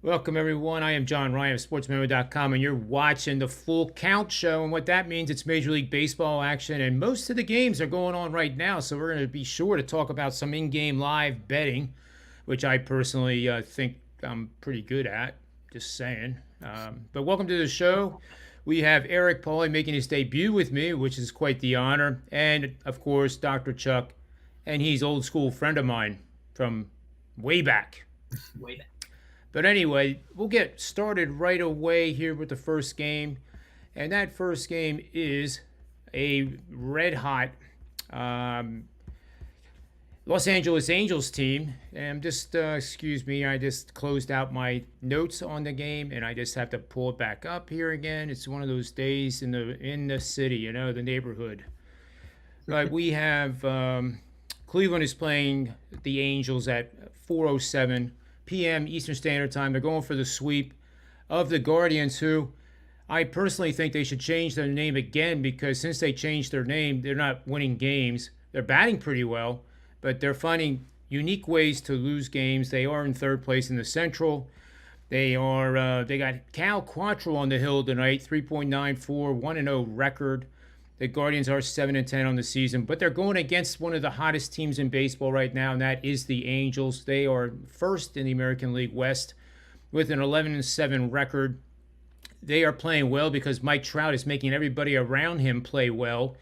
Welcome, everyone. I am John Ryan of SportsMemo.com, and you're watching the Full Count Show. And what that means, it's Major League Baseball action, and most of the games are going on right now. So we're going to be sure to talk about some in-game live betting, which I personally think I'm pretty good at. Just saying. But welcome to the show. We have Eric Pauly making his debut with me, which is quite the honor, and of course, Dr. Chuck, and he's old school friend of mine from way back. Way back. But anyway, we'll get started right away here with the first game. And that first game is a red hot um, Los Angeles Angels team. And I'm just, excuse me, I just closed out my notes on the game and I just have to pull it back up here again. It's one of those days in the city, the neighborhood. But we have Cleveland is playing the Angels at 4:07 p.m. Eastern Standard Time. They're going for the sweep of the Guardians, who I personally think they should change their name again because since they changed their name, they're not winning games. They're batting pretty well, but they're finding unique ways to lose games. They are in third place in the Central. They got Cal Quantrill on the hill tonight, 3.94, 1-0 record. The Guardians are 7-10 on the season, but they're going against one of the hottest teams in baseball right now, and that is the Angels. They are first in the American League West with an 11-7 record. They are playing well because Mike Trout is making everybody around him play well,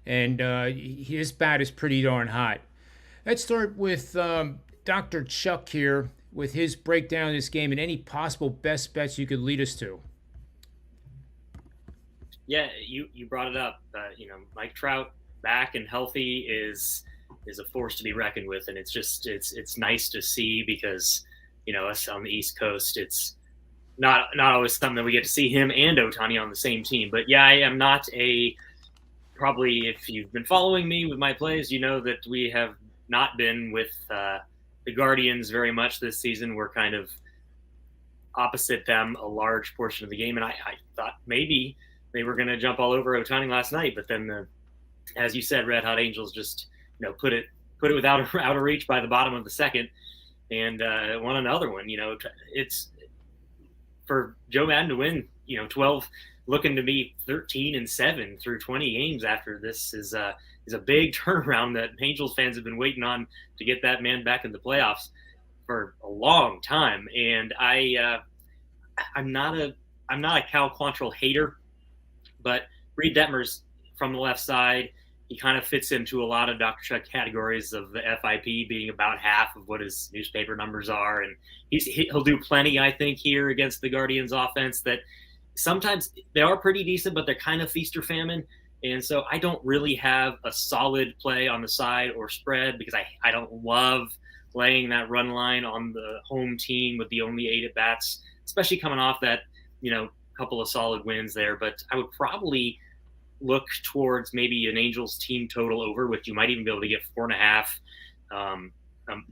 and his bat is pretty darn hot. Let's start with Dr. Chuck here with his breakdown of this game and any possible best bets you could lead us to. Yeah, you brought it up. Mike Trout back and healthy is a force to be reckoned with, and it's nice to see because us on the East Coast, it's not always something that we get to see him and Ohtani on the same team. But yeah, I am not probably if you've been following me with my plays, you know that we have not been with the Guardians very much this season. We're kind of opposite them a large portion of the game, and I thought maybe they were going to jump all over Ohtani last night, but then, as you said, Red Hot Angels just put it without out of reach by the bottom of the second, and won another one. It's for Joe Madden to win. 12, looking to be 13-7 through 20 games after this is a big turnaround that Angels fans have been waiting on to get that man back in the playoffs for a long time. And I'm not a Cal Quantrill hater. But Reed Detmers from the left side, he kind of fits into a lot of Dr. Chuck categories of the FIP being about half of what his newspaper numbers are. And he'll do plenty, I think, here against the Guardians offense that sometimes they are pretty decent, but they're kind of feast or famine. And so I don't really have a solid play on the side or spread because I don't love laying that run line on the home team with the only 8 at-bats, especially coming off that, couple of solid wins there, but I would probably look towards maybe an Angels team total over, which you might even be able to get 4.5,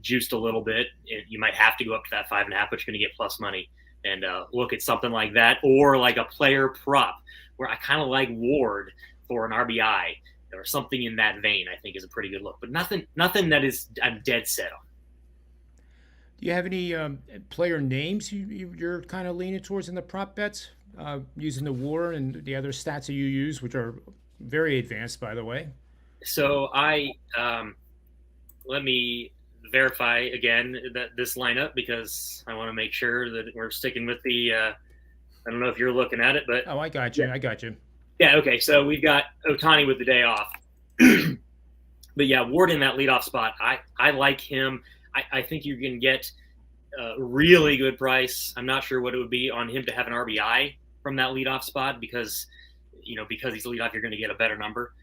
juiced a little bit. You might have to go up to that 5.5, but you're going to get plus money and look at something like that, or like a player prop where I kind of like Ward for an RBI or something in that vein. I think is a pretty good look, but nothing that is I'm dead set on. Do you have any player names you're kind of leaning towards in the prop bets? Using the WAR and the other stats that you use, which are very advanced, by the way. So let me verify again that this lineup because I want to make sure that we're sticking with the. I don't know if you're looking at it, but I got you. Yeah. I got you. Yeah. Okay. So we've got Ohtani with the day off, but yeah, Ward in that leadoff spot. I like him. I think you can get a really good price. I'm not sure what it would be on him to have an RBI from that leadoff spot because he's a leadoff, you're going to get a better number.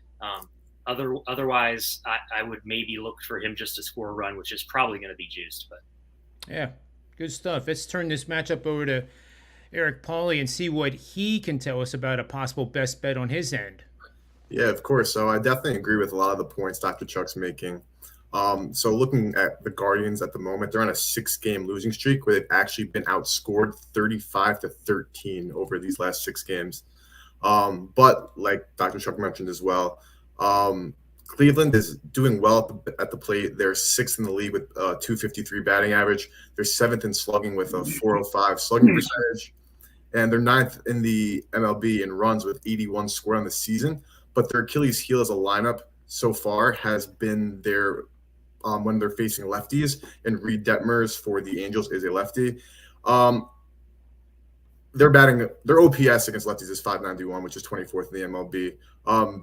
Otherwise, I would maybe look for him just to score a run, which is probably going to be juiced. But yeah, good stuff. Let's turn this matchup over to Eric Pauly and see what he can tell us about a possible best bet on his end. Yeah, of course. So I definitely agree with a lot of the points Dr. Chuck's making. So looking at the Guardians at the moment, they're on a 6-game losing streak where they've actually been outscored 35-13 over these last 6 games. But like Dr. Chuck mentioned as well, Cleveland is doing well at the plate. They're sixth in the league with 253 batting average. They're seventh in slugging with a 405 slugging percentage. And they're ninth in the MLB in runs with 81 scored on the season. But their Achilles heel as a lineup so far has been their when they're facing lefties, and Reed Detmers for the Angels is a lefty. Their OPS against lefties is 591, which is 24th in the MLB.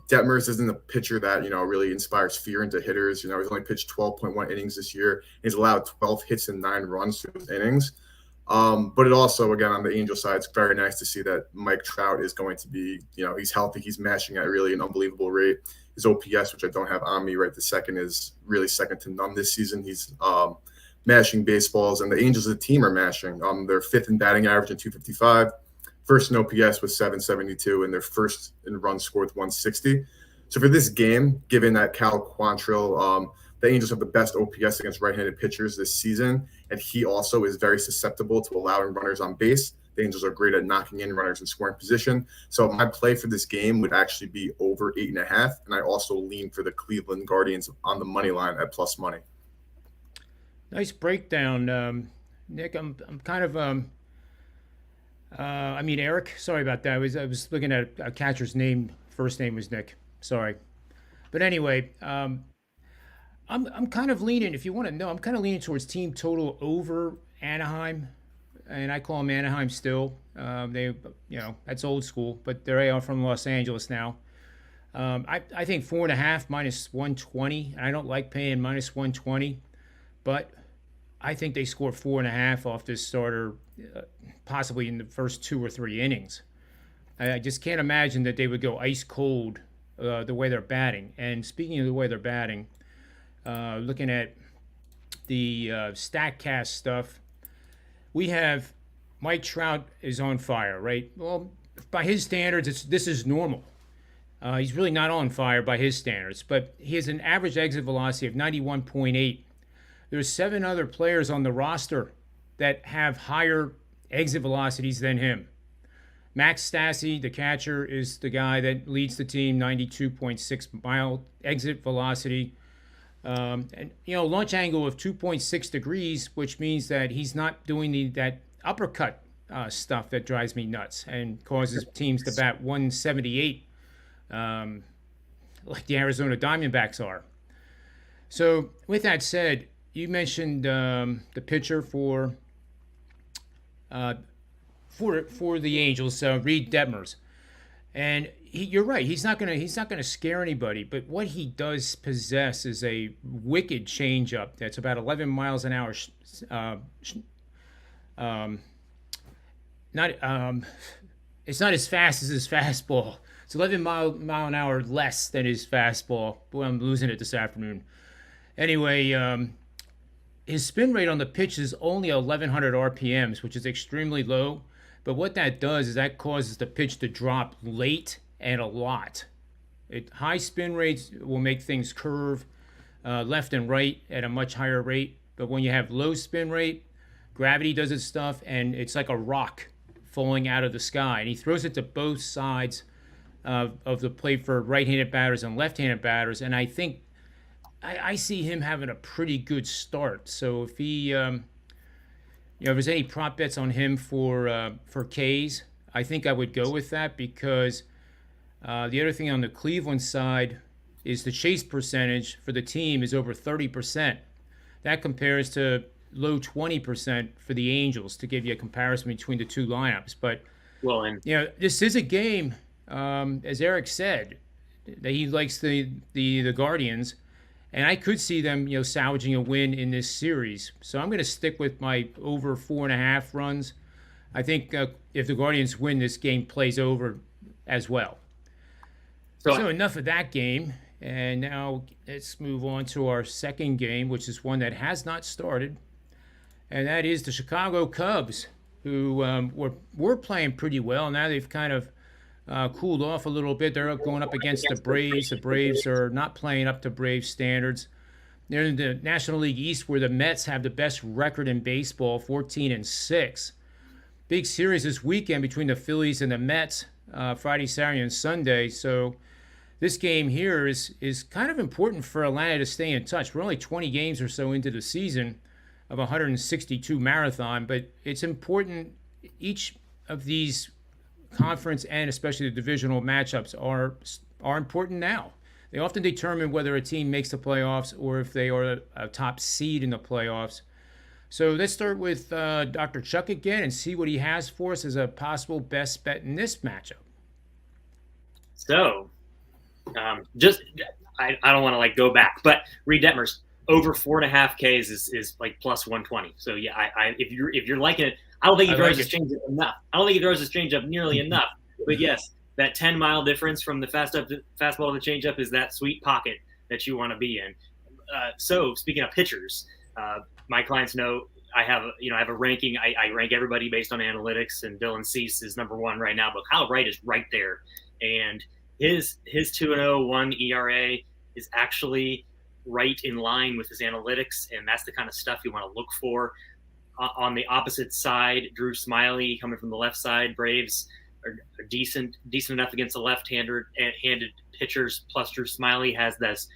Detmers isn't a pitcher that, really inspires fear into hitters. He's only pitched 12.1 innings this year. He's allowed 12 hits and 9 runs through those innings. But it also, again, on the Angel side, it's very nice to see that Mike Trout is going to be, he's healthy. He's mashing at really an unbelievable rate. His OPS, which I don't have on me right this second, is really second to none this season. He's mashing baseballs, and the Angels as a team are mashing. They're fifth in batting average in 255, first in OPS with 772, and they're first in runs scored with 160. So for this game, given that Cal Quantrill, the Angels have the best OPS against right-handed pitchers this season, and he also is very susceptible to allowing runners on base. The Angels are great at knocking in runners in scoring position. So my play for this game would actually be over 8.5, and I also lean for the Cleveland Guardians on the money line at plus money. Nice breakdown, Nick. I'm kind of Eric. Sorry about that. I was looking at a catcher's name. First name was Nick. Sorry, but anyway, I'm kind of leaning. If you want to know, I'm kind of leaning towards team total over Anaheim, and I call them Anaheim still. They, that's old school, but they are from Los Angeles now. I think 4.5 minus 120. I don't like paying minus 120, but I think they score 4.5 off this starter, possibly in the first 2 or 3 innings. I just can't imagine that they would go ice cold the way they're batting. And speaking of the way they're batting, looking at the StatCast stuff, we have Mike Trout is on fire, right? Well, by his standards, this is normal. He's really not on fire by his standards, but he has an average exit velocity of 91.8. There's 7 other players on the roster that have higher exit velocities than him. Max Stassi, the catcher, is the guy that leads the team, 92.6 mile exit velocity. And launch angle of 2.6 degrees, which means that he's not doing that uppercut stuff that drives me nuts and causes teams to bat 178 like the Arizona Diamondbacks are. So with that said, you mentioned the pitcher for the Angels, Reed Detmers, and you're right. He's not gonna scare anybody. But what he does possess is a wicked changeup that's about 11 miles an hour. It's not as fast as his fastball. It's 11 mile an hour less than his fastball. Boy, I'm losing it this afternoon. Anyway, his spin rate on the pitch is only 1,100 RPMs, which is extremely low. But what that does is that causes the pitch to drop late and a lot. High spin rates will make things curve left and right at a much higher rate. But when you have low spin rate, gravity does its stuff, and it's like a rock falling out of the sky. And he throws it to both sides of the plate for right-handed batters and left-handed batters. And I think I see him having a pretty good start. So if he, if there's any prop bets on him for K's, I think I would go with that, because the other thing on the Cleveland side is the chase percentage for the team is over 30%. That compares to low 20% for the Angels, to give you a comparison between the two lineups. But this is a game, as Eric said, that he likes the Guardians. And I could see them, salvaging a win in this series. So I'm going to stick with my over 4.5 runs. I think if the Guardians win, this game plays over as well. So enough of that game. And now let's move on to our second game, which is one that has not started. And that is the Chicago Cubs, who were playing pretty well. Now they've kind of cooled off a little bit. They're going up against the Braves. The Braves are not playing up to Braves standards. They're in the National League East, where the Mets have the best record in baseball, 14-6. Big series this weekend between the Phillies and the Mets, Friday, Saturday, and Sunday. So this game here is kind of important for Atlanta to stay in touch. We're only 20 games or so into the season of 162 marathon, but it's important. Each of these conference and especially the divisional matchups are important now. They often determine whether a team makes the playoffs or if they are a top seed in the playoffs. So let's start with Dr. Chuck again and see what he has for us as a possible best bet in this matchup. So, I don't want to like go back, but Reed Detmers over 4.5 Ks is like plus 120. So yeah, if you're liking it, I don't think he throws his changeup enough. I don't think he throws his changeup nearly enough. But yes, that 10-mile difference from the fastball to the changeup is that sweet pocket that you want to be in. So speaking of pitchers, my clients know I have a ranking. I rank everybody based on analytics, and Dylan Cease is number 1 right now, but Kyle Wright is right there, and his 2.01 ERA is actually right in line with his analytics, and that's the kind of stuff you want to look for. On the opposite side, Drew Smyly coming from the left side, Braves are decent enough against the left-handed pitchers. Plus, Drew Smyly has this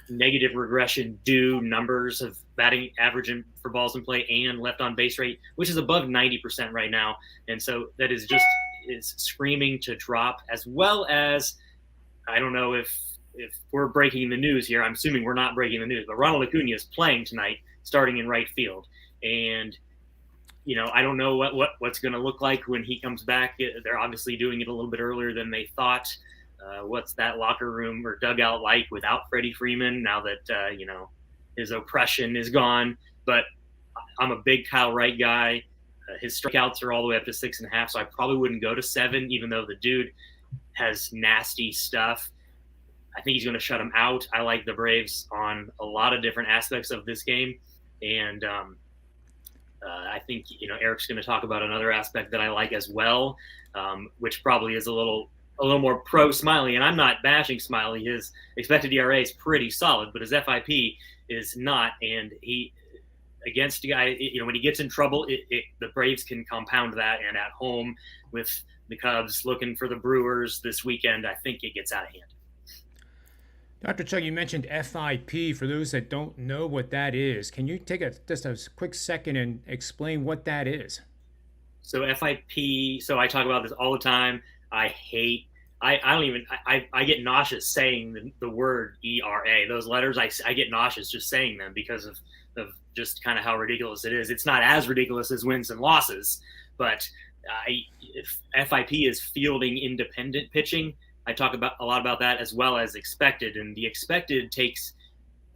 negative regression due numbers of batting average for balls in play and left on base rate, which is above 90% right now. And so that is screaming to drop, as well as, I don't know if we're breaking the news here. I'm assuming we're not breaking the news, but Ronald Acuna is playing tonight, starting in right field. And, I don't know what's going to look like when he comes back. They're obviously doing it a little bit earlier than they thought. What's that locker room or dugout like without Freddie Freeman now that, his oppression is gone? But I'm a big Kyle Wright guy. His strikeouts are all the way up to 6.5, so I probably wouldn't go to 7, even though the dude has nasty stuff. I think he's going to shut him out. I like the Braves on a lot of different aspects of this game. And I think, Eric's going to talk about another aspect that I like as well, which probably is a little more pro Smyly. And I'm not bashing Smyly. His expected ERA is pretty solid, but his FIP is not. And he, against a guy, when he gets in trouble, the Braves can compound that. And at home with the Cubs looking for the Brewers this weekend, I think it gets out of hand. Dr. Chuck, you mentioned FIP. For those that don't know what that is, can you take just a quick second and explain what that is? So FIP, so I talk about this all the time. I get nauseous saying the word ERA. Those letters, I get nauseous just saying them because of just kind of how ridiculous it is. It's not as ridiculous as wins and losses, but FIP is fielding independent pitching. I talk about a lot about that, as well as expected, and the expected takes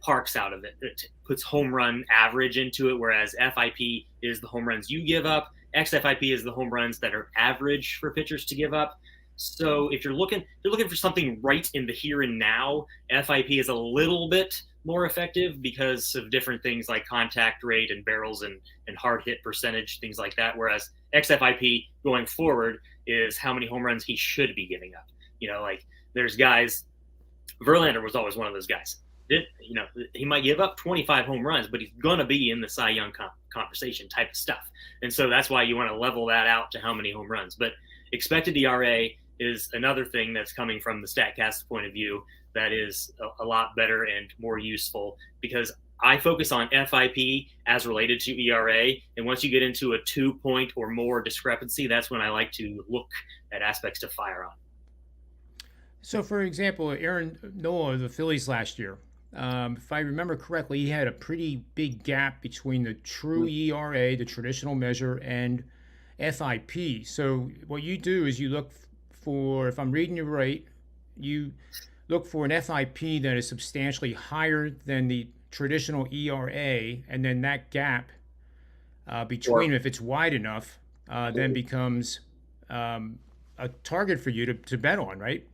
parks out of it. It puts home run average into it, whereas FIP is the home runs you give up. XFIP is the home runs that are average for pitchers to give up. So if you're looking for something right in the here and now, FIP is a little bit more effective because of different things like contact rate and barrels and hard hit percentage, things like that. Whereas XFIP going forward is how many home runs he should be giving up. Like there's guys, Verlander was always one of those guys. He might give up 25 home runs, but he's going to be in the Cy Young conversation type of stuff. And so that's why you want to level that out to how many home runs. But expected ERA is another thing that's coming from the StatCast point of view that is a lot better and more useful, because I focus on FIP as related to ERA. And once you get into a 2-point or more discrepancy, that's when I like to look at aspects to fire on. So, for example, Aaron Nola of the Phillies last year, if I remember correctly, he had a pretty big gap between the true ERA, the traditional measure, and FIP. So what you do is you look for, if I'm reading you right, you look for an FIP that is substantially higher than the traditional ERA, and then that gap between, if it's wide enough, then becomes a target for you to bet on, right?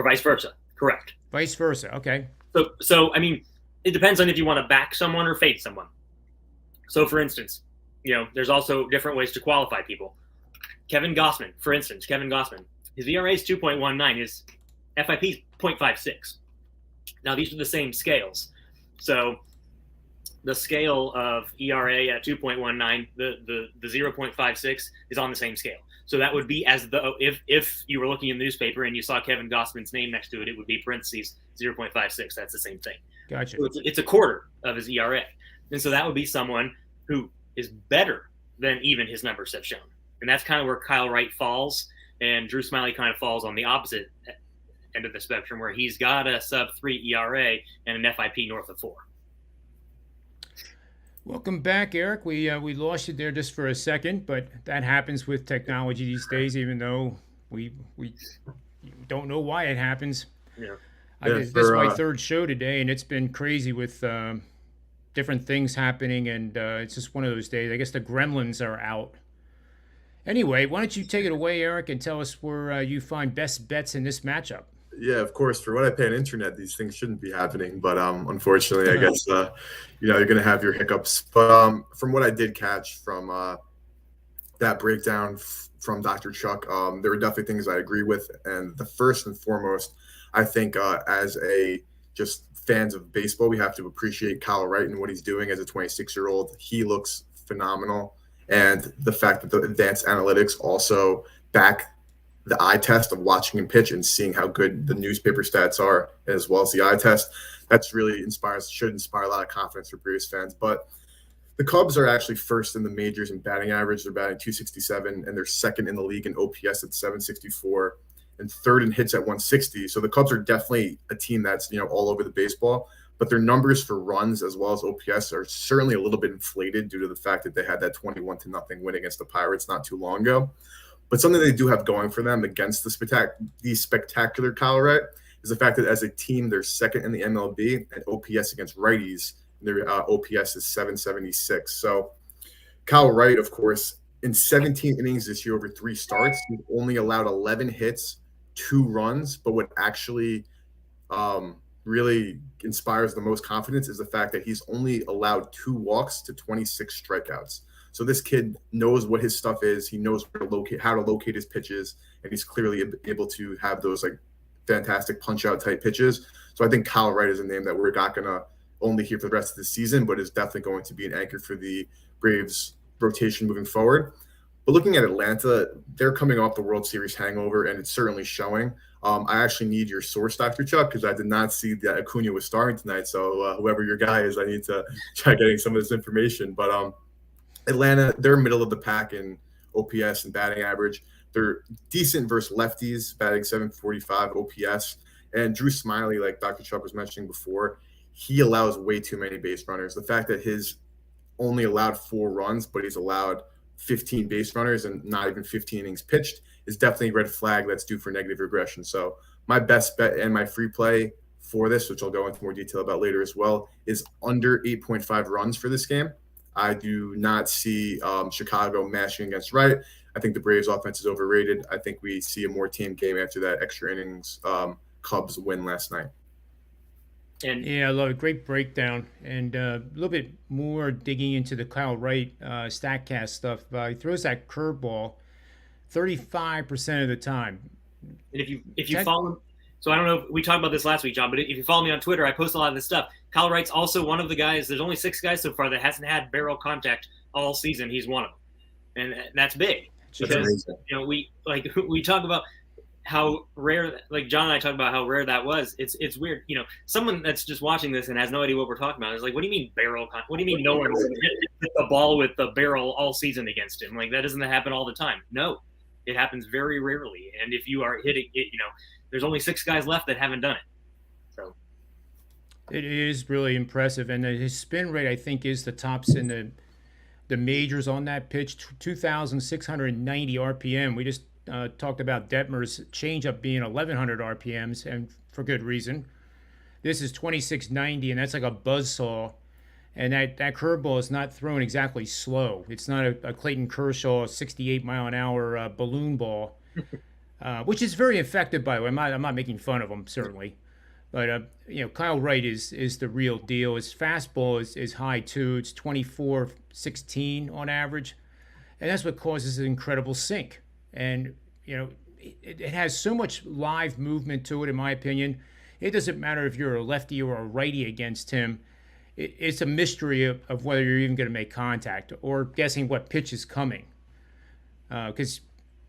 Or vice versa. Correct. Vice versa. Okay. So I mean, it depends on if you want to back someone or fade someone. So for instance, there's also different ways to qualify people. Kevin Gausman, for instance, his ERA is 2.19, his FIP is 0.56. Now these are the same scales. So the scale of ERA at 2.19, the 0.56 is on the same scale. So that would be as though if you were looking in the newspaper and you saw Kevin Gossman's name next to it, it would be parentheses 0.56. That's the same thing. Gotcha. So it's a quarter of his ERA. And so that would be someone who is better than even his numbers have shown. And that's kind of where Kyle Wright falls. And Drew Smyly kind of falls on the opposite end of the spectrum, where he's got a sub-3 ERA and an FIP north of 4. Welcome back, Eric. We lost you there just for a second, but that happens with technology these days, even though we don't know why it happens. Yeah. This is my third show today, and it's been crazy with different things happening, and it's just one of those days. I guess the gremlins are out. Anyway, why don't you take it away, Eric, and tell us where you find best bets in this matchup? Yeah, of course. For what I pay on internet, these things shouldn't be happening. But unfortunately, I guess you're going to have your hiccups. But from what I did catch from that breakdown from Dr. Chuck, there were definitely things I agree with. And the first and foremost, I think as just fans of baseball, we have to appreciate Kyle Wright and what he's doing as a 26-year-old. He looks phenomenal. And the fact that the advanced analytics also back the eye test of watching him pitch and seeing how good the newspaper stats are, as well as the eye test, that's really should inspire a lot of confidence for Braves fans. But the Cubs are actually first in the majors in batting average. They're batting 267, and they're second in the league in OPS at 764, and third in hits at 160. So the Cubs are definitely a team that's all over the baseball. But their numbers for runs as well as OPS are certainly a little bit inflated due to the fact that they had that 21-0 win against the Pirates not too long ago. But something they do have going for them against the spectacular Kyle Wright is the fact that as a team, they're second in the MLB at OPS against righties. Their OPS is 776. So Kyle Wright, of course, in 17 innings this year over 3 starts, he's only allowed 11 hits, 2 runs. But what actually really inspires the most confidence is the fact that he's only allowed 2 walks to 26 strikeouts. So this kid knows what his stuff is. He knows how to locate his pitches, and he's clearly able to have those fantastic punch-out type pitches. So I think Kyle Wright is a name that we're not going to only hear for the rest of the season, but is definitely going to be an anchor for the Braves rotation moving forward. But looking at Atlanta, they're coming off the World Series hangover, and it's certainly showing. I actually need your source, Dr. Chuck, because I did not see that Acuna was starting tonight. So whoever your guy is, I need to try getting some of this information. But Atlanta, they're middle of the pack in OPS and batting average. They're decent versus lefties, batting 745 OPS. And Drew Smyly, like Dr. Chuck was mentioning before, he allows way too many base runners. The fact that his only allowed 4 runs, but he's allowed 15 base runners and not even 15 innings pitched is definitely a red flag that's due for negative regression. So my best bet and my free play for this, which I'll go into more detail about later as well, is under 8.5 runs for this game. I do not see Chicago mashing against Wright. I think the Braves offense is overrated. I think we see a more tame game after that extra innings Cubs win last night. And yeah, I love it. Great breakdown. And a little bit more digging into the Kyle Wright StatCast stuff. He throws that curveball 35% of the time. And if you follow, so I don't know, we talked about this last week, John, but if you follow me on Twitter, I post a lot of this stuff. Kyle Wright's also one of the guys, there's only 6 guys so far that hasn't had barrel contact all season. He's one of them. And that's big. Because, we talk about how rare, like John and I talked about how rare that was. It's weird. Someone that's just watching this and has no idea what we're talking about is like, what do you mean barrel contact? What do you mean no one's hit the ball with the barrel all season against him? Like, that doesn't happen all the time. No, it happens very rarely. And if you are hitting it, there's only 6 guys left that haven't done it. So it is really impressive. And his spin rate, I think, is the tops in the majors on that pitch, 2,690 RPM. We just talked about Detmer's changeup being 1,100 RPMs, and for good reason. This is 2,690, and that's like a buzzsaw. And that curveball is not thrown exactly slow. It's not a Clayton Kershaw 68-mile-an-hour balloon ball, which is very effective, by the way. I'm not making fun of him, certainly. But, Kyle Wright is the real deal. His fastball is high, too. It's 24-16 on average. And that's what causes an incredible sink. And, it has so much live movement to it, in my opinion. It doesn't matter if you're a lefty or a righty against him. it's a mystery of whether you're even going to make contact or guessing what pitch is coming. Because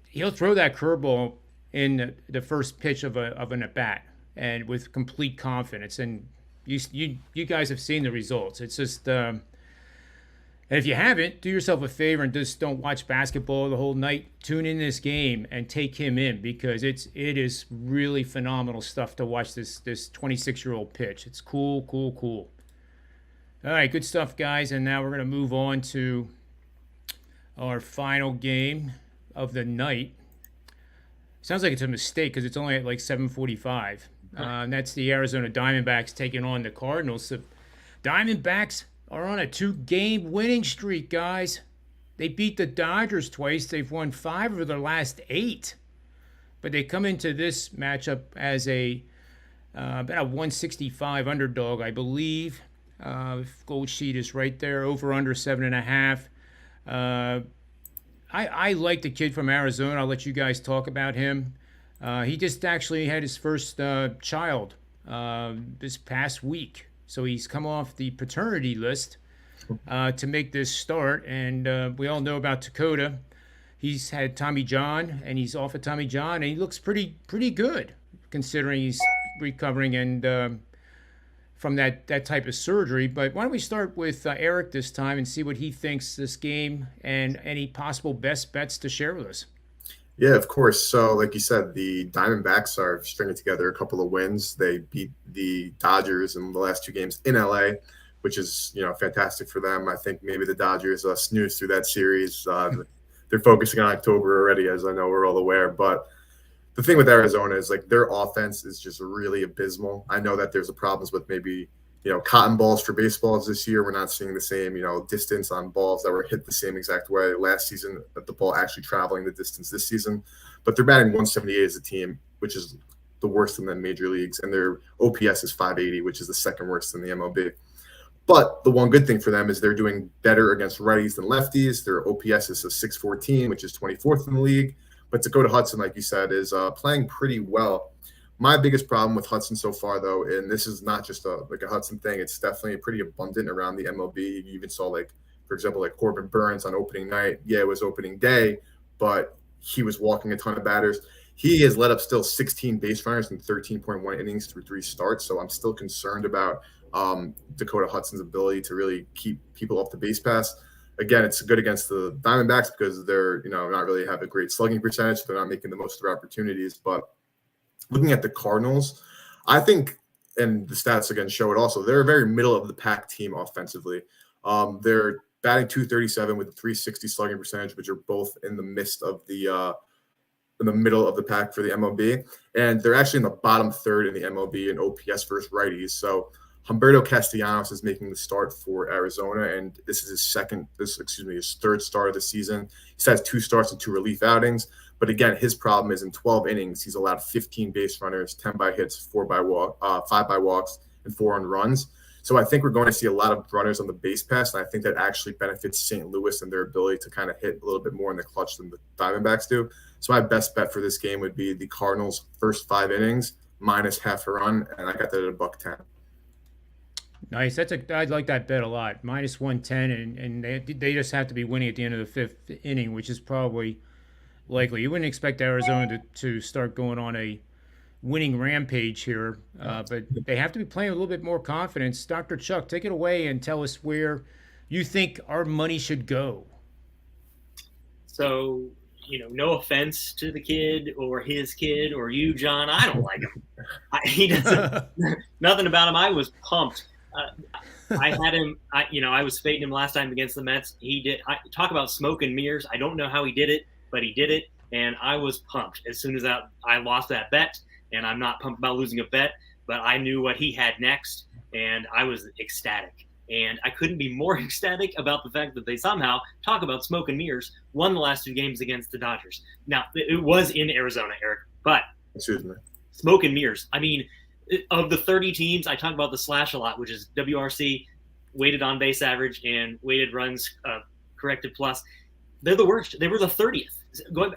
he'll throw that curveball in the first pitch of an at bat and with complete confidence. And you guys have seen the results. It's just and if you haven't, do yourself a favor and just don't watch basketball the whole night. Tune in this game and take him in, because it is really phenomenal stuff to watch this 26-year-old pitch. It's cool. All right, good stuff, guys. And now we're going to move on to our final game of the night. Sounds like it's a mistake because it's only at like 7:45. And that's the Arizona Diamondbacks taking on the Cardinals. The Diamondbacks are on a 2-game winning streak, guys. They beat the Dodgers twice. They've won 5 of their last 8. But they come into this matchup as about a 165 underdog, I believe. Gold sheet is right there, over under 7.5. I like the kid from Arizona. I'll let you guys talk about him. He just actually had his first child this past week. So he's come off the paternity list to make this start. And we all know about Dakota. He's had Tommy John, and he's off of Tommy John, and he looks pretty good considering he's recovering and from that type of surgery. But why don't we start with Eric this time and see what he thinks this game and any possible best bets to share with us. Yeah, of course. So like you said, the Diamondbacks are stringing together a couple of wins. They beat the Dodgers in the last 2 games in LA, which is, fantastic for them. I think maybe the Dodgers snoozed through that series. They're focusing on October already, as I know we're all aware. But the thing with Arizona is like their offense is just really abysmal. I know that there's problems with maybe, cotton balls for baseballs this year. We're not seeing the same, distance on balls that were hit the same exact way last season, that the ball actually traveling the distance this season. But they're batting 178 as a team, which is the worst in the major leagues. And their OPS is 580, which is the second worst in the MLB. But the one good thing for them is they're doing better against righties than lefties. Their OPS is a 614, which is 24th in the league. But Dakota Hudson, like you said, is playing pretty well. My biggest problem with Hudson so far, though, and this is not just a Hudson thing, it's definitely pretty abundant around the MLB. You even saw, for example, Corbin Burns on opening night. Yeah, it was opening day, but he was walking a ton of batters. He has let up still 16 base runners in 13.1 innings through 3 starts. So I'm still concerned about Dakota Hudson's ability to really keep people off the base pass. Again, it's good against the Diamondbacks because they're, not really have a great slugging percentage. They're not making the most of their opportunities. But looking at the Cardinals, I think, and the stats again show it also, they're a very middle of the pack team offensively. They're batting .237 with a .360 slugging percentage, which are both in the midst of the in the middle of the pack for the MLB. And they're actually in the bottom third in the MLB in OPS versus righties. So Humberto Castellanos is making the start for Arizona, and this is his third start of the season. He has 2 starts and 2 relief outings. But again, his problem is in 12 innings, he's allowed 15 base runners, 10 by hits, 5 by walks, and 4 on runs. So I think we're going to see a lot of runners on the base pass, and I think that actually benefits St. Louis and their ability to kind of hit a little bit more in the clutch than the Diamondbacks do. So my best bet for this game would be the Cardinals' first 5 innings minus half a run, and I got that at $1.10. Nice. I'd like that bet a lot. Minus 110, and they just have to be winning at the end of the 5th inning, which is probably likely. You wouldn't expect Arizona to start going on a winning rampage here, but they have to be playing with a little bit more confidence. Dr. Chuck, take it away and tell us where you think our money should go. So, no offense to the kid or his kid or you, John. I don't like him. He doesn't. Nothing about him. I was pumped. I had him. I was fading him last time against the Mets. He did. Talk about smoke and mirrors. I don't know how he did it, but he did it, and I was pumped as soon as I lost that bet. And I'm not pumped about losing a bet, but I knew what he had next, and I was ecstatic. And I couldn't be more ecstatic about the fact that they somehow, talk about smoke and mirrors, won the last 2 games against the Dodgers. Now, it was in Arizona, Eric, but smoke and mirrors. I mean, of the 30 teams, I talk about the slash a lot, which is WRC, weighted on base average, and weighted runs corrected plus. They're the worst. They were the 30th.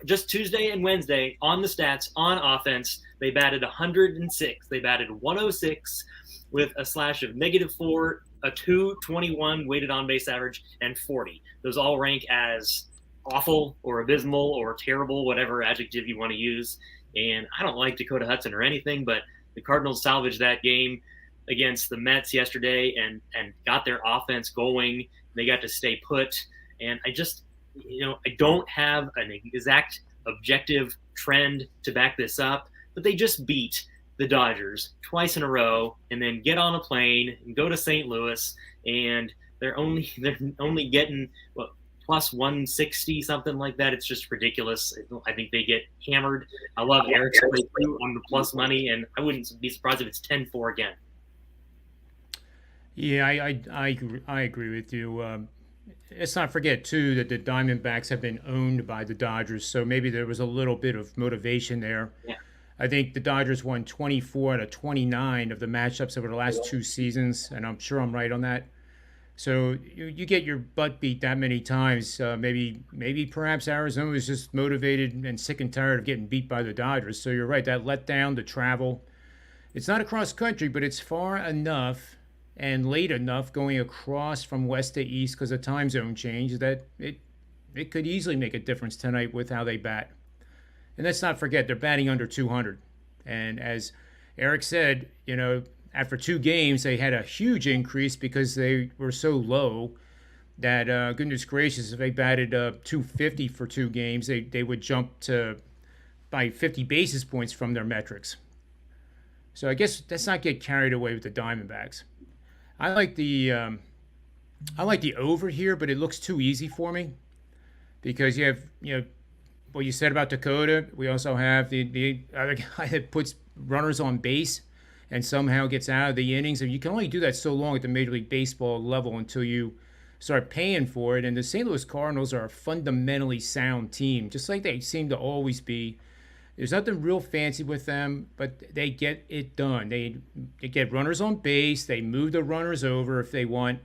Just Tuesday and Wednesday on the stats on offense, they batted 106. They batted 106 with a slash of -4, a 221 weighted on base average, and 40. Those all rank as awful or abysmal or terrible, whatever adjective you want to use. And I don't like Dakota Hudson or anything, but the Cardinals salvaged that game against the Mets yesterday and got their offense going. They got to stay put. And I just, I don't have an exact objective trend to back this up, but they just beat the Dodgers twice in a row and then get on a plane and go to St. Louis, and they're only getting plus 160, something like that. It's just ridiculous. I think they get hammered. I love Eric's play too on the plus money, and I wouldn't be surprised if it's 10-4 again. Yeah, I agree with you. Let's not forget too that the Diamondbacks have been owned by the Dodgers, so maybe there was a little bit of motivation there. Yeah. I think the Dodgers won 24 out of 29 of the matchups over the last 2 seasons, and I'm sure I'm right on that. So you get your butt beat that many times. Maybe perhaps Arizona was just motivated and sick and tired of getting beat by the Dodgers. So you're right, that letdown, the travel. It's not across country, but it's far enough and late enough going across from west to east because of time zone change that it could easily make a difference tonight with how they bat. And let's not forget, they're batting under 200. And as Eric said, after 2 games, they had a huge increase because they were so low that, goodness gracious, if they batted 250 for 2 games, they would jump to by 50 basis points from their metrics. So I guess let's not get carried away with the Diamondbacks. I like the over here, but it looks too easy for me because you have, what you said about Dakota. We also have the other guy that puts runners on base and somehow gets out of the innings. And you can only do that so long at the Major League Baseball level until you start paying for it. And the St. Louis Cardinals are a fundamentally sound team, just like they seem to always be. There's nothing real fancy with them, but they get it done. They get runners on base. They move the runners over if they want,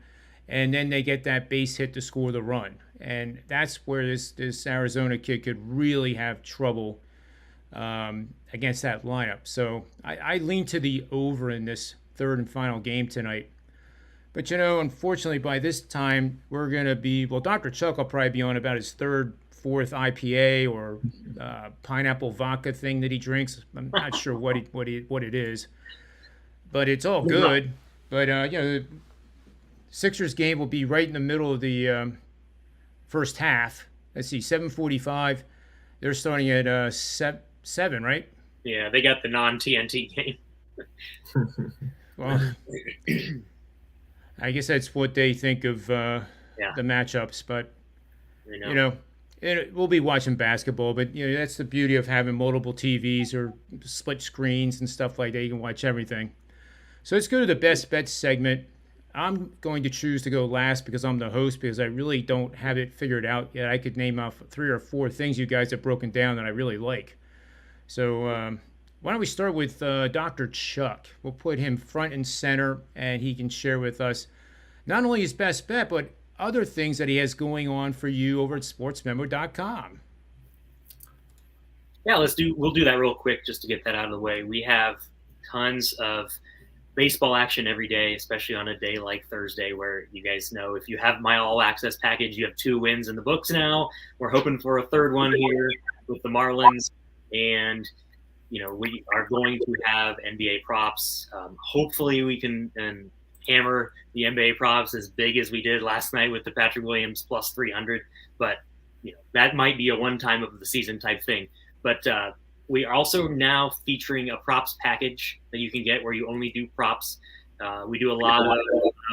and then they get that base hit to score the run. And that's where this Arizona kid could really have trouble against that lineup. So I lean to the over in this third and final game tonight. But, unfortunately, by this time, we're going to be, Dr. Chuck will probably be on about his fourth IPA or pineapple vodka thing that he drinks. I'm not sure what it is, but it's all good. But, the Sixers game will be right in the middle of the first half. Let's see, 7:45. They're starting at 7, right? Yeah, they got the non-TNT game. Well, I guess that's what they think of the matchups. But, we'll be watching basketball. But, that's the beauty of having multiple TVs or split screens and stuff like that. You can watch everything. So let's go to the best bets segment. I'm going to choose to go last because I'm the host because I really don't have it figured out yet. I could name off 3 or 4 things you guys have broken down that I really like. So why don't we start with Dr. Chuck? We'll put him front and center, and he can share with us not only his best bet, but other things that he has going on for you over at SportsMemo.com. Yeah, we'll do that real quick just to get that out of the way. We have tons of baseball action every day, especially on a day like Thursday, where you guys know if you have my all access package, you have 2 wins in the books now. We're hoping for a 3rd one here with the Marlins, and we are going to have NBA props. Hopefully we can hammer the NBA props as big as we did last night with the Patrick Williams plus 300, but that might be a one-time of the season type thing. But we are also now featuring a props package that you can get where you only do props. We do a lot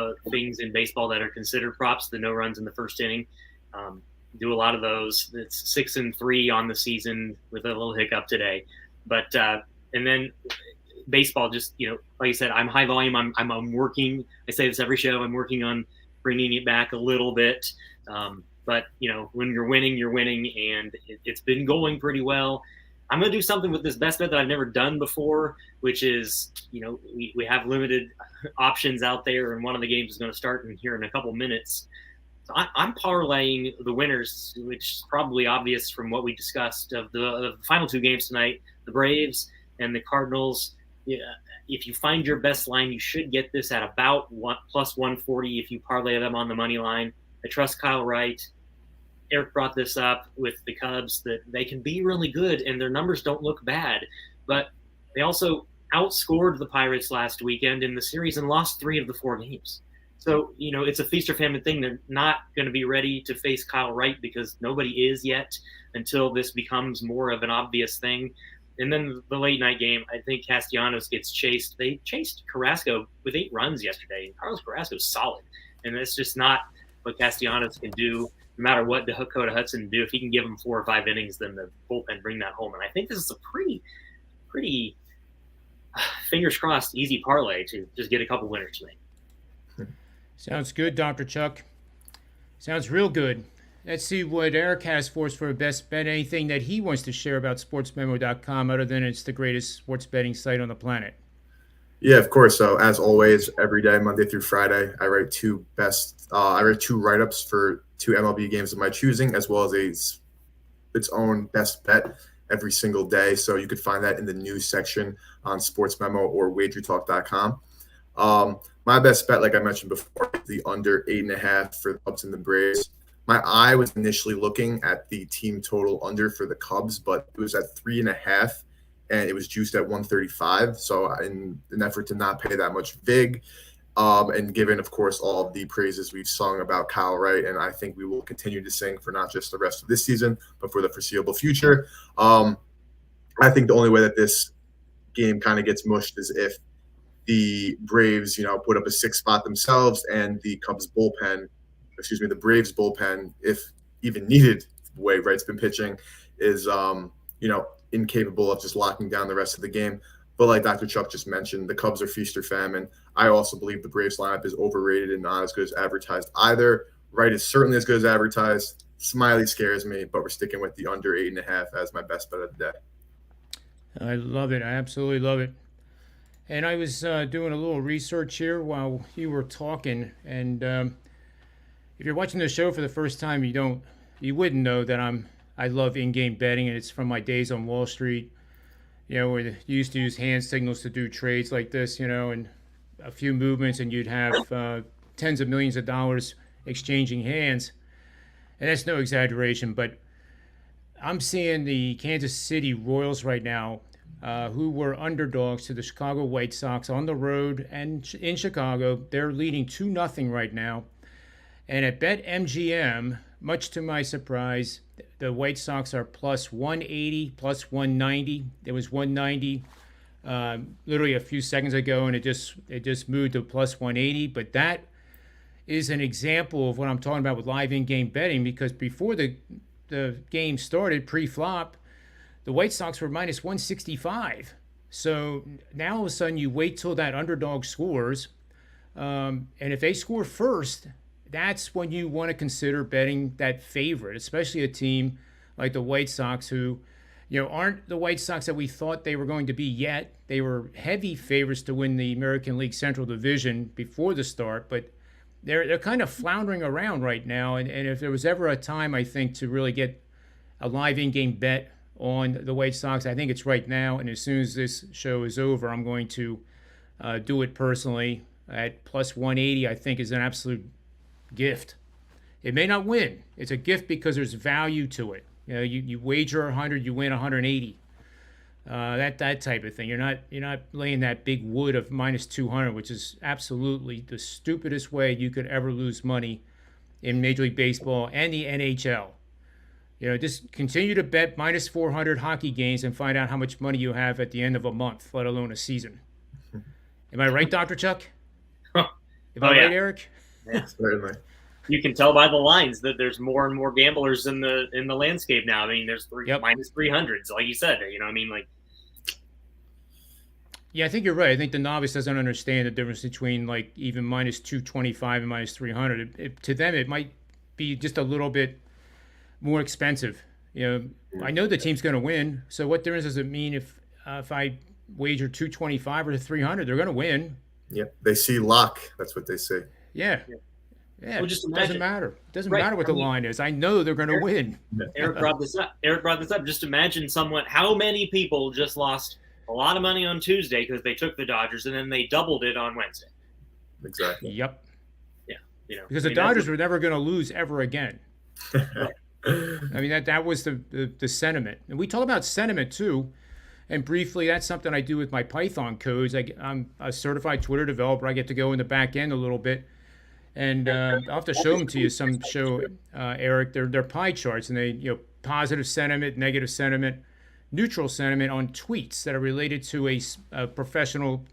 of things in baseball that are considered props, the no runs in the first inning. Do a lot of those. It's 6-3 on the season with a little hiccup today. But and then baseball, just, like I said, I'm high volume. I'm working. I say this every show. I'm working on bringing it back a little bit. But, when you're winning, and it's been going pretty well. I'm going to do something with this best bet that I've never done before, which is, we have limited options out there, and one of the games is going to start here in a couple minutes. So I'm parlaying the winners, which is probably obvious from what we discussed of the final 2 games tonight, the Braves and the Cardinals. Yeah, if you find your best line, you should get this at about plus 140 if you parlay them on the money line. I trust Kyle Wright. Eric brought this up with the Cubs, that they can be really good and their numbers don't look bad, but they also outscored the Pirates last weekend in the series and lost 3 of the 4 games. So, it's a feast or famine thing. They're not going to be ready to face Kyle Wright because nobody is yet until this becomes more of an obvious thing. And then the late night game, I think Castellanos gets chased. They chased Carrasco with 8 runs yesterday, and Carlos Carrasco's solid. And that's just not what Castellanos can do, no matter what Dakota Hudson can do. If he can give them 4 or 5 innings, then the bullpen bring that home. And I think this is a pretty fingers crossed, easy parlay to just get a couple winners tonight. Sounds good, Dr. Chuck. Sounds real good. Let's see what Eric has for us for a best bet. Anything that he wants to share about SportsMemo.com other than it's the greatest sports betting site on the planet. Yeah, of course. So as always, every day, Monday through Friday, I write 2 write-ups for 2 MLB games of my choosing, as well as its own best bet every single day. So you could find that in the news section on SportsMemo or WagerTalk.com. My best bet, like I mentioned before, is the under 8.5 for the Cubs and the Braves. My eye was initially looking at the team total under for the Cubs, but it was at 3.5, and it was juiced at 135. So in an effort to not pay that much vig, and given, of course, all of the praises we've sung about Kyle Wright, and I think we will continue to sing for not just the rest of this season, but for the foreseeable future, I think the only way that this game kind of gets mushed is if the Braves, put up a 6 spot themselves, and the the Braves bullpen, if even needed, the way Wright's been pitching, is, incapable of just locking down the rest of the game. But like Dr. Chuck just mentioned, the Cubs are feast or famine. I also believe the Braves lineup is overrated and not as good as advertised either. Wright is certainly as good as advertised. Smiley scares me, but we're sticking with the under 8.5 as my best bet of the day. I love it. I absolutely love it. And I was doing a little research here while you were talking, and if you're watching the show for the first time, you wouldn't know that I love in-game betting, and it's from my days on Wall Street, where you used to use hand signals to do trades like this, and a few movements, and you'd have tens of millions of dollars exchanging hands, and that's no exaggeration. But I'm seeing the Kansas City Royals right now, who were underdogs to the Chicago White Sox on the road and in Chicago. They're leading 2-0 right now. And at BetMGM, much to my surprise, the White Sox are plus 180, plus 190. It was 190 literally a few seconds ago, and it just moved to plus 180. But that is an example of what I'm talking about with live in-game betting, because before the game started, pre-flop, the White Sox were minus 165. So now all of a sudden you wait till that underdog scores. And if they score first, that's when you want to consider betting that favorite, especially a team like the White Sox, who, aren't the White Sox that we thought they were going to be yet. They were heavy favorites to win the American League Central Division before the start, but they're kind of floundering around right now. And if there was ever a time, I think, to really get a live in-game bet on the White Sox, I think it's right now. And as soon as this show is over, I'm going to do it personally at plus 180. I think is an absolute gift. It may not win. It's a gift because there's value to it. You wager 100, you win 180. That type of thing. You're not laying that big wood of minus 200, which is absolutely the stupidest way you could ever lose money in Major League Baseball and the NHL. Just continue to bet minus 400 hockey games and find out how much money you have at the end of a month, let alone a season. Am I right, Dr. Chuck? Am I right, Eric? Yeah. Certainly. You can tell by the lines that there's more and more gamblers in the landscape now. I mean, there's minus 300s, like you said. Yeah, I think you're right. I think the novice doesn't understand the difference between like even minus 225 and minus 300. To them, it might be just a little bit more expensive. I know the team's going to win. So what difference does it mean if I wager 225 or 300? They're going to win. Yep, they see luck. That's what they say. Yeah. Well, just it imagine. doesn't matter. It doesn't matter what the line is. I know they're going to win. Eric brought this up. Just imagine how many people just lost a lot of money on Tuesday because they took the Dodgers, and then they doubled it on Wednesday. Exactly. Yep. Yeah, because the Dodgers were never going to lose ever again. I mean, that was the sentiment. And we talk about sentiment too. And briefly, that's something I do with my Python codes. I'm a certified Twitter developer. I get to go in the back end a little bit. And I'll have to show them to you some show, Eric. They're pie charts, and they, positive sentiment, negative sentiment, neutral sentiment on tweets that are related to a professional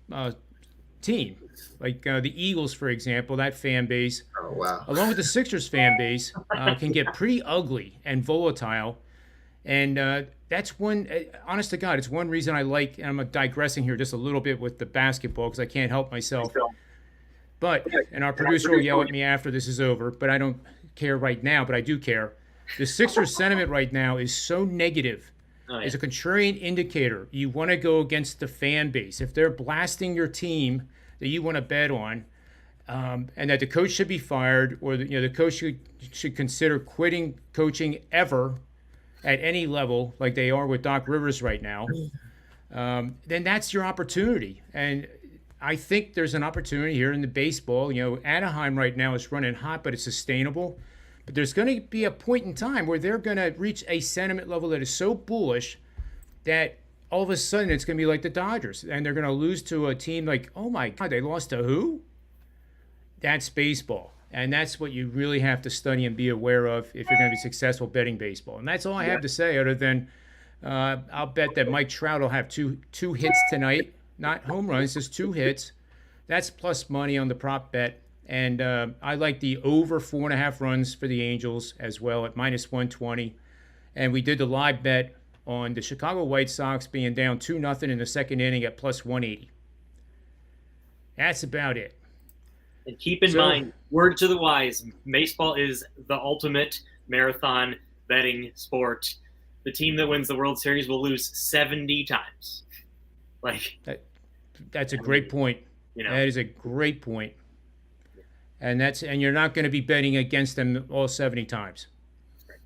team. Like the Eagles, for example, that fan base, Oh, wow. along with the Sixers fan base, can get pretty ugly and volatile. And that's one, honest to God, it's one reason I like, and I'm digressing here just a little bit with the basketball because I can't help myself. But, and our producer will yell at me after this is over, but I don't care right now, but I do care. The Sixers sentiment right now is so negative. It's a contrarian indicator. You want to go against the fan base. If they're blasting your team that you want to bet on, and that the coach should be fired, or the coach should consider quitting coaching ever at any level, like they are with Doc Rivers right now, then that's your opportunity. And I think there's an opportunity here in the baseball. Anaheim right now is running hot, but it's sustainable. But there's going to be a point in time where they're going to reach a sentiment level that is so bullish that all of a sudden it's going to be like the Dodgers, and they're going to lose to a team like, oh my God, they lost to who? That's baseball. And that's what you really have to study and be aware of if you're going to be successful betting baseball. And that's all I have to say, other than I'll bet that Mike Trout will have two hits tonight. Not home runs, just 2 hits. That's plus money on the prop bet. And I like the over 4.5 runs for the Angels as well at -120. And we did the live bet on the Chicago White Sox being down 2-0 in the second inning at +180. That's about it. And keep in mind, word to the wise, baseball is the ultimate marathon betting sport. The team that wins the World Series will lose 70 times. That's a great point. That is a great point. And you're not going to be betting against them all 70 times. Right.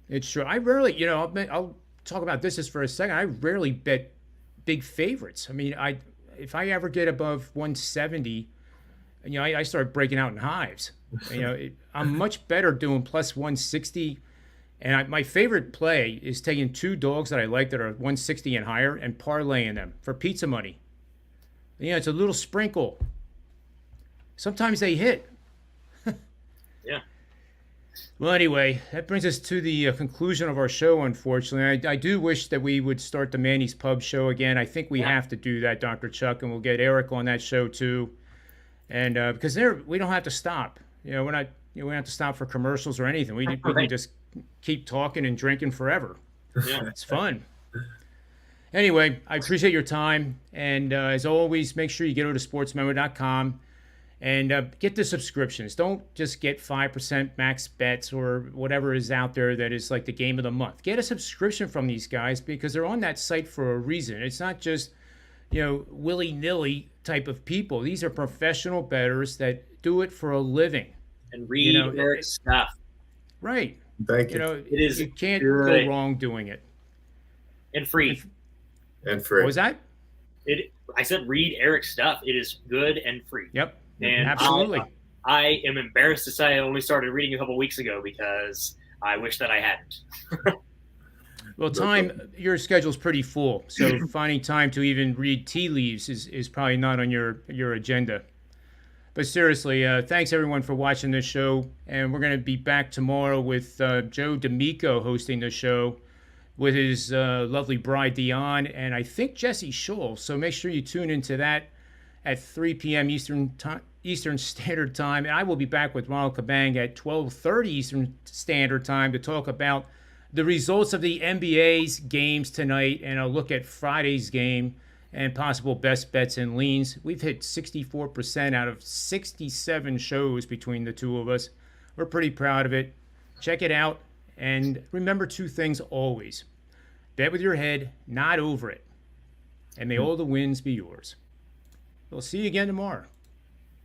It's true. I rarely, I'll talk about this just for a second. I rarely bet big favorites. I mean, if I ever get above 170, I start breaking out in hives. I'm much better doing +160. And my favorite play is taking 2 dogs that I like that are 160 and higher and parlaying them for pizza money. It's a little sprinkle. Sometimes they hit. Yeah. Well, anyway, that brings us to the conclusion of our show, unfortunately. I do wish that we would start the Manny's Pub show again. I think we have to do that, Dr. Chuck, and we'll get Eric on that show too. And because we don't have to stop. We don't have to stop for commercials or anything. We can just keep talking and drinking forever. Yeah. It's fun. Anyway, I appreciate your time. And as always, make sure you get over to sportsmemo.com and get the subscriptions. Don't just get 5% max bets or whatever is out there that is like the game of the month. Get a subscription from these guys because they're on that site for a reason. It's not just, willy-nilly type of people. These are professional bettors that do it for a living. And read Eric's stuff. Right. Thank you. You can't go wrong doing it. And free. And free. What was that? I said read Eric's stuff. It is good and free. Yep. And absolutely. I am embarrassed to say I only started reading a couple weeks ago because I wish that I hadn't. Well, your schedule's pretty full, so finding time to even read tea leaves is probably not on your agenda. But seriously, thanks everyone for watching this show, and we're going to be back tomorrow with Joe D'Amico hosting the show with his lovely bride Dion, and I think Jesse Scholl. So make sure you tune into that at 3 p.m. Eastern Standard Time, and I will be back with Ronald Kabang at 12:30 Eastern Standard Time to talk about the results of the NBA's games tonight, and I'll look at Friday's game and possible best bets and leans. We've hit 64% out of 67 shows between the two of us. We're pretty proud of it. Check it out. And remember 2 things always. Bet with your head, not over it. And may all the wins be yours. We'll see you again tomorrow.